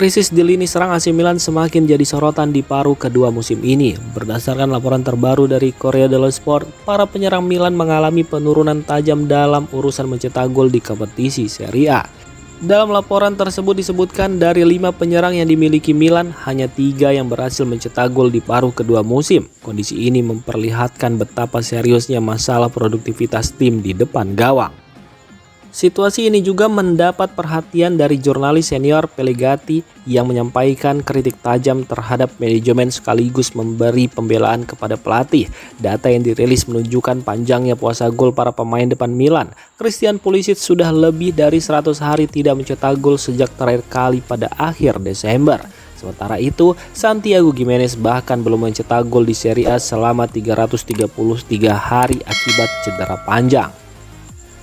Krisis di lini serang AC Milan semakin jadi sorotan di paruh kedua musim ini. Berdasarkan laporan terbaru dari Corriere dello Sport, para penyerang Milan mengalami penurunan tajam dalam urusan mencetak gol di kompetisi Serie A. Dalam laporan tersebut disebutkan dari 5 penyerang yang dimiliki Milan, hanya 3 yang berhasil mencetak gol di paruh kedua musim. Kondisi ini memperlihatkan betapa seriusnya masalah produktivitas tim di depan gawang. Situasi ini juga mendapat perhatian dari jurnalis senior Pellegatti yang menyampaikan kritik tajam terhadap manajemen sekaligus memberi pembelaan kepada pelatih. Data yang dirilis menunjukkan panjangnya puasa gol para pemain depan Milan. Christian Pulisic sudah lebih dari 100 hari tidak mencetak gol sejak terakhir kali pada akhir Desember. Sementara itu, Santiago Gimenez bahkan belum mencetak gol di Serie A selama 333 hari akibat cedera panjang.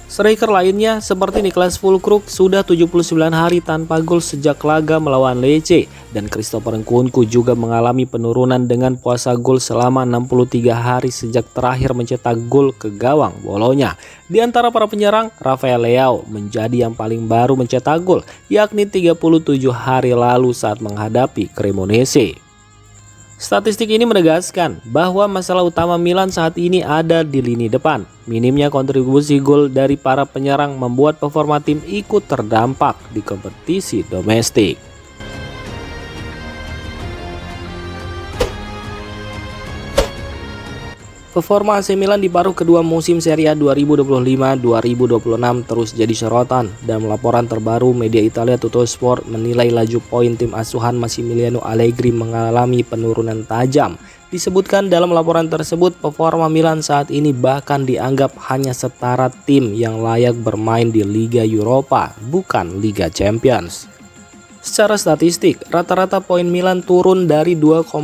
Striker lainnya seperti Niklas Füllkrug sudah 79 hari tanpa gol sejak laga melawan Lecce, dan Christopher Nkunku juga mengalami penurunan dengan puasa gol selama 63 hari sejak terakhir mencetak gol ke gawang Bologna. Di antara para penyerang, Rafael Leao menjadi yang paling baru mencetak gol, yakni 37 hari lalu saat menghadapi Cremonese. Statistik ini menegaskan bahwa masalah utama Milan saat ini ada di lini depan. Minimnya kontribusi gol dari para penyerang membuat performa tim ikut terdampak di kompetisi domestik. Performa AC Milan di paruh kedua musim Serie A 2025-2026 terus jadi sorotan. Dalam laporan terbaru, media Italia Tuttosport menilai laju poin tim asuhan Massimiliano Allegri mengalami penurunan tajam. Disebutkan dalam laporan tersebut, performa Milan saat ini bahkan dianggap hanya setara tim yang layak bermain di Liga Eropa, bukan Liga Champions. Secara statistik, rata-rata poin Milan turun dari 2,2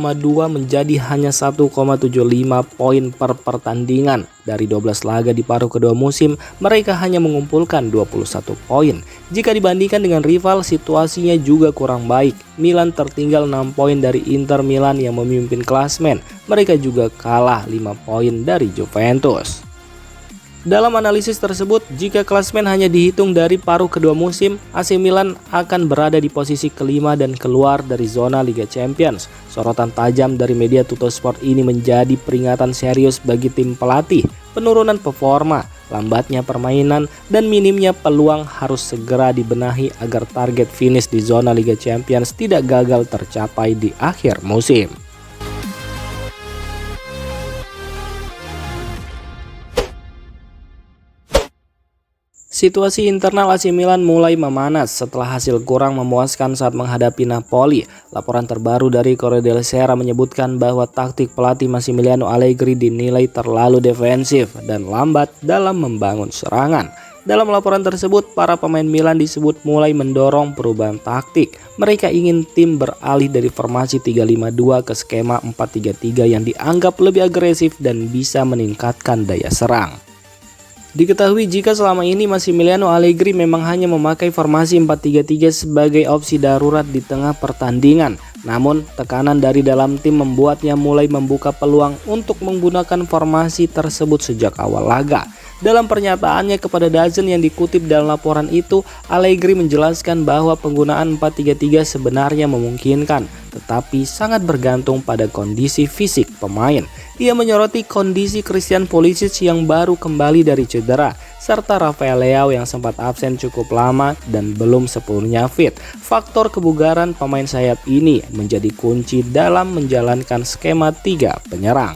menjadi hanya 1,75 poin per pertandingan. Dari 12 laga di paruh kedua musim, mereka hanya mengumpulkan 21 poin. Jika dibandingkan dengan rival, situasinya juga kurang baik. Milan tertinggal 6 poin dari Inter Milan yang memimpin klasmen. Mereka juga kalah 5 poin dari Juventus. Dalam analisis tersebut, jika klasmen hanya dihitung dari paruh kedua musim, AC Milan akan berada di posisi kelima dan keluar dari zona Liga Champions. Sorotan tajam dari media Tuttosport ini menjadi peringatan serius bagi tim pelatih. Penurunan performa, lambatnya permainan, dan minimnya peluang harus segera dibenahi agar target finish di zona Liga Champions tidak gagal tercapai di akhir musim. Situasi internal AC Milan mulai memanas setelah hasil kurang memuaskan saat menghadapi Napoli. Laporan terbaru dari Corriere della Sera menyebutkan bahwa taktik pelatih Massimiliano Allegri dinilai terlalu defensif dan lambat dalam membangun serangan. Dalam laporan tersebut, para pemain Milan disebut mulai mendorong perubahan taktik. Mereka ingin tim beralih dari formasi 3-5-2 ke skema 4-3-3 yang dianggap lebih agresif dan bisa meningkatkan daya serang. Diketahui jika selama ini Massimiliano Allegri memang hanya memakai formasi 4-3-3 sebagai opsi darurat di tengah pertandingan. Namun, tekanan dari dalam tim membuatnya mulai membuka peluang untuk menggunakan formasi tersebut sejak awal laga. Dalam pernyataannya kepada DAZN yang dikutip dalam laporan itu, Allegri menjelaskan bahwa penggunaan 4-3-3 sebenarnya memungkinkan, tetapi sangat bergantung pada kondisi fisik pemain. Ia menyoroti kondisi Christian Pulisic yang baru kembali dari cedera, serta Rafael Leao yang sempat absen cukup lama dan belum sepenuhnya fit. Faktor kebugaran pemain sayap ini menjadi kunci dalam menjalankan skema 3 penyerang.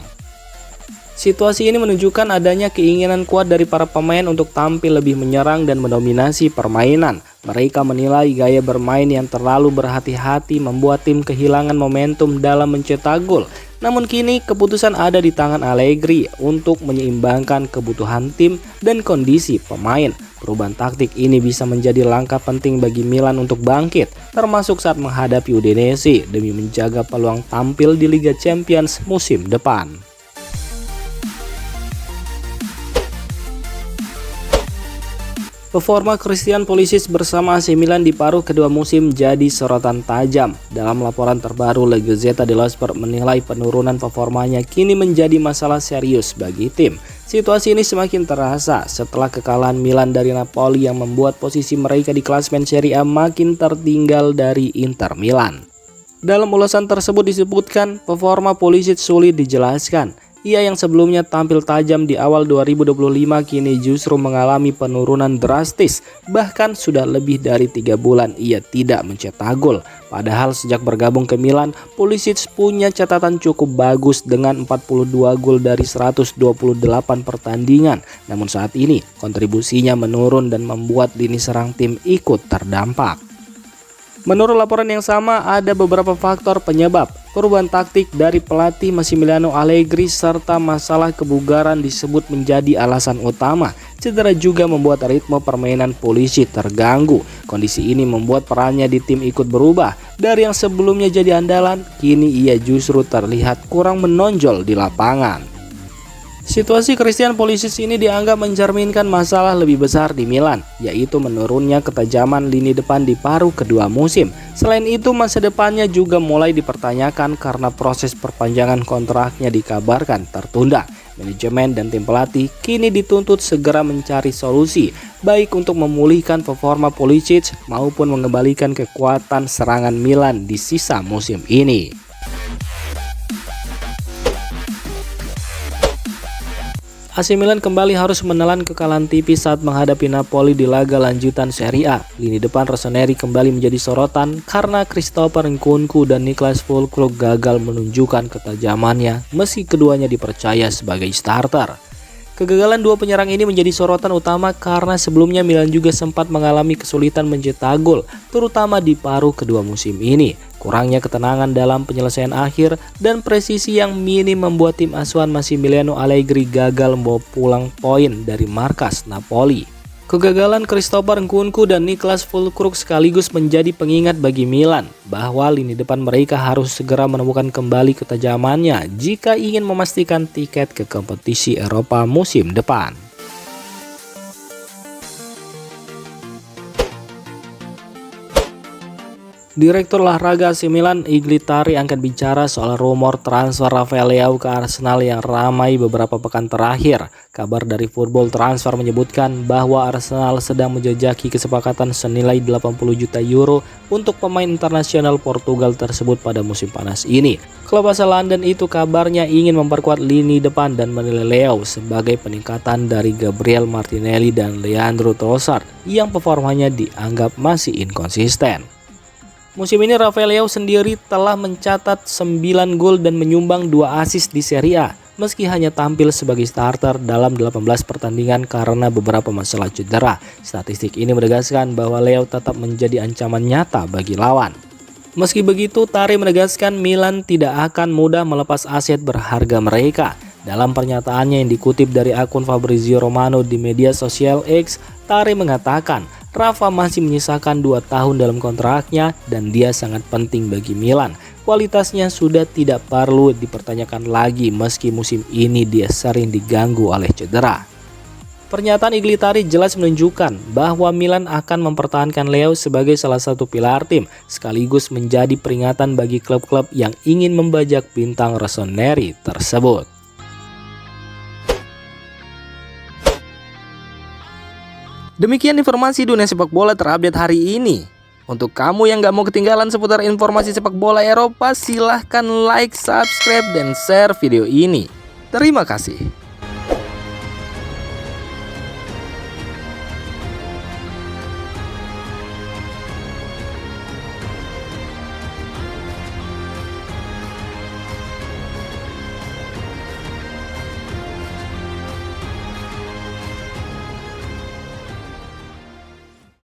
Situasi ini menunjukkan adanya keinginan kuat dari para pemain untuk tampil lebih menyerang dan mendominasi permainan. Mereka menilai gaya bermain yang terlalu berhati-hati membuat tim kehilangan momentum dalam mencetak gol. Namun kini keputusan ada di tangan Allegri untuk menyeimbangkan kebutuhan tim dan kondisi pemain. Perubahan taktik ini bisa menjadi langkah penting bagi Milan untuk bangkit, termasuk saat menghadapi Udinese demi menjaga peluang tampil di Liga Champions musim depan. Performa Christian Pulisic bersama AC Milan di paruh kedua musim jadi sorotan tajam. Dalam laporan terbaru, La Gazzetta dello Sport menilai penurunan performanya kini menjadi masalah serius bagi tim. Situasi ini semakin terasa setelah kekalahan Milan dari Napoli yang membuat posisi mereka di klasemen Serie A makin tertinggal dari Inter Milan. Dalam ulasan tersebut disebutkan, performa Pulisic sulit dijelaskan. Ia yang sebelumnya tampil tajam di awal 2025 kini justru mengalami penurunan drastis. Bahkan sudah lebih dari 3 bulan ia tidak mencetak gol. Padahal sejak bergabung ke Milan, Pulisic punya catatan cukup bagus dengan 42 gol dari 128 pertandingan. Namun saat ini kontribusinya menurun dan membuat lini serang tim ikut terdampak. Menurut laporan yang sama, ada beberapa faktor penyebab. Perubahan taktik dari pelatih Massimiliano Allegri serta masalah kebugaran disebut menjadi alasan utama. Cedera juga membuat ritme permainan Pulisic terganggu. Kondisi ini membuat perannya di tim ikut berubah. Dari yang sebelumnya jadi andalan, kini ia justru terlihat kurang menonjol di lapangan. Situasi Christian Pulisic ini dianggap mencerminkan masalah lebih besar di Milan, yaitu menurunnya ketajaman lini depan di paruh kedua musim. Selain itu, masa depannya juga mulai dipertanyakan karena proses perpanjangan kontraknya dikabarkan tertunda. Manajemen dan tim pelatih kini dituntut segera mencari solusi, baik untuk memulihkan performa Pulisic maupun mengembalikan kekuatan serangan Milan di sisa musim ini. AC Milan kembali harus menelan kekalahan tipis saat menghadapi Napoli di laga lanjutan Serie A. Lini depan Rossoneri kembali menjadi sorotan karena Christopher Nkunku dan Niklas Füllkrug gagal menunjukkan ketajamannya meski keduanya dipercaya sebagai starter. Kegagalan dua penyerang ini menjadi sorotan utama karena sebelumnya Milan juga sempat mengalami kesulitan mencetak gol, terutama di paruh kedua musim ini. Kurangnya ketenangan dalam penyelesaian akhir dan presisi yang minim membuat tim asuhan Massimiliano Allegri gagal membawa pulang poin dari markas Napoli. Kegagalan Christopher Nkunku dan Niklas Füllkrug sekaligus menjadi pengingat bagi Milan bahwa lini depan mereka harus segera menemukan kembali ketajamannya jika ingin memastikan tiket ke kompetisi Eropa musim depan. Direktur olahraga AC Milan Iglitari angkat bicara soal rumor transfer Rafael Leao ke Arsenal yang ramai beberapa pekan terakhir. Kabar dari Football Transfer menyebutkan bahwa Arsenal sedang menjajaki kesepakatan senilai 80 juta euro untuk pemain internasional Portugal tersebut pada musim panas ini. Klub asal London itu kabarnya ingin memperkuat lini depan dan menilai Leao sebagai peningkatan dari Gabriel Martinelli dan Leandro Trossard yang performanya dianggap masih inkonsisten. Musim ini Rafael Leao sendiri telah mencatat 9 gol dan menyumbang 2 assist di Serie A meski hanya tampil sebagai starter dalam 18 pertandingan karena beberapa masalah cedera. Statistik ini menegaskan bahwa Leao tetap menjadi ancaman nyata bagi lawan. Meski begitu, Tari menegaskan Milan tidak akan mudah melepas aset berharga mereka. Dalam pernyataannya yang dikutip dari akun Fabrizio Romano di media sosial X, Tari mengatakan Rafa masih menyisakan 2 tahun dalam kontraknya dan dia sangat penting bagi Milan. Kualitasnya sudah tidak perlu dipertanyakan lagi meski musim ini dia sering diganggu oleh cedera. Pernyataan Iglitari jelas menunjukkan bahwa Milan akan mempertahankan Leao sebagai salah satu pilar tim, sekaligus menjadi peringatan bagi klub-klub yang ingin membajak bintang Rossoneri tersebut. Demikian informasi dunia sepak bola terupdate hari ini. Untuk kamu yang gak mau ketinggalan seputar informasi sepak bola Eropa, silahkan like, subscribe, dan share video ini. Terima kasih.